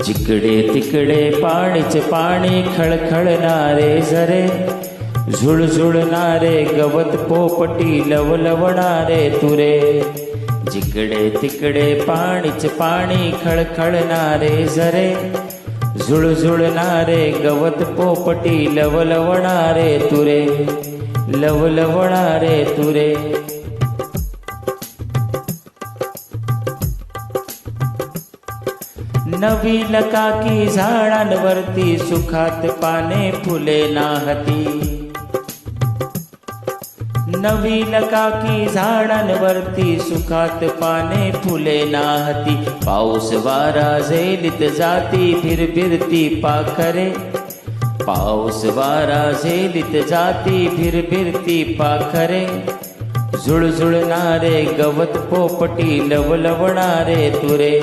जिकडे तिकडे पाणीच पाणी, खळखळणारे झरे, झुळझुळणारे गवत पोपटी, लवलवणारे तुरे. जिकडे तिकडे पाणीच पाणी, खळखळणारे झरे, झुळझुळणारे गवत पोपटी, लवलवणारे तुरे, लवलवणारे तुरे. नवीन काकी झाडांवरती, सुखात पाने फुले नाहती. नवीन काकी झाडांवरती, सुखात पाने फुले नाहती. पाऊस वारा झेलीत जाती, भिरभिरती पाखरे. पाऊस वारा झेलीत जाती, भिरभिरती पाखरे. झुळझुळणारे गवत पोपटी, लवलवणारे तुरे.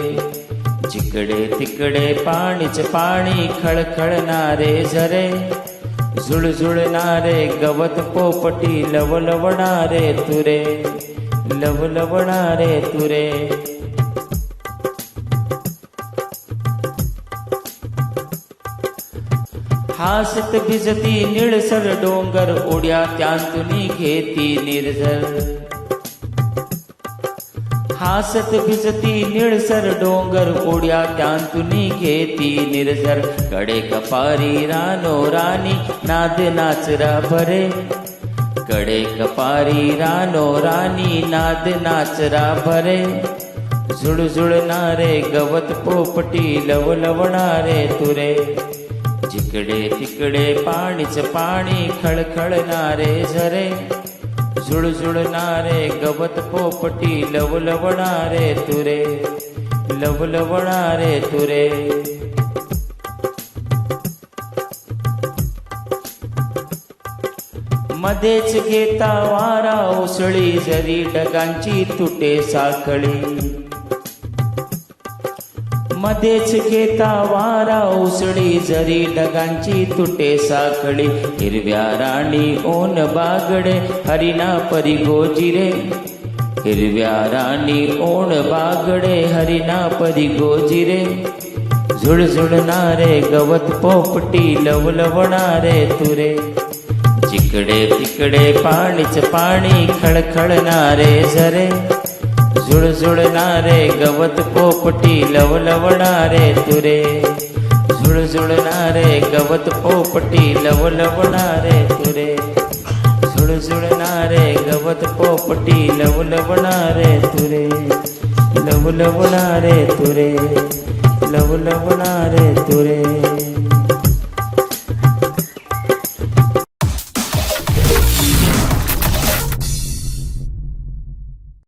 जिकडे तिकडे पाणीच पाणी, खळखळणारे झरे, झुळझुळणारे गवत पोपटी, लवलवणारे तुरे, लवलवणारे तुरे. हासत भिजती निळसर डोंगर, उड्या त्यांतुनी घेती निर्झर. हासत भिजती निळसर डोंगर, उड्या त्यांतुनी घेती निर्झर. कडे कपारी रानो राणी, नाद नाचरा भरे. कडे कपारी रानो राणी, नाद नाचरा भरे. झुळझुळणारे गवत पोपटी, लवलवणारे तुरे. जिकडे तिकडे पाणीच पाणी, खळखळणारे झरे, झुळझुळणारे गवत पोपटी, लवलवणारे तुरे, लवलवणारे तुरे. मध्येच घेता वारा उसळी, जरी ढगांची तुटे साखळी. मध्येच घेता वारा उसळी, जरी ढगांची तुटे साखळी. हिरव्या राणी ओन बागडे, हरिणा परी गोजिरे. हिरव्या राणी ओन बागडे, हरिणा परी गोजिरे. झुळझुळणारे गवत पोपटी, लवलवणारे तुरे. जिकडे तिकडे पाणीच पाणी, खळखळणारे झरे, झुळझुळणारे गवत पोपटी, लवलवणारे तुरे. झुळझुळणारे गवत पोपटी, लवलवणारे तुरे. झुळझुळणारे गवत पोपटी, लवलवणारे तुरे, लवलवणारे तुरे, लवलवणारे तुरे.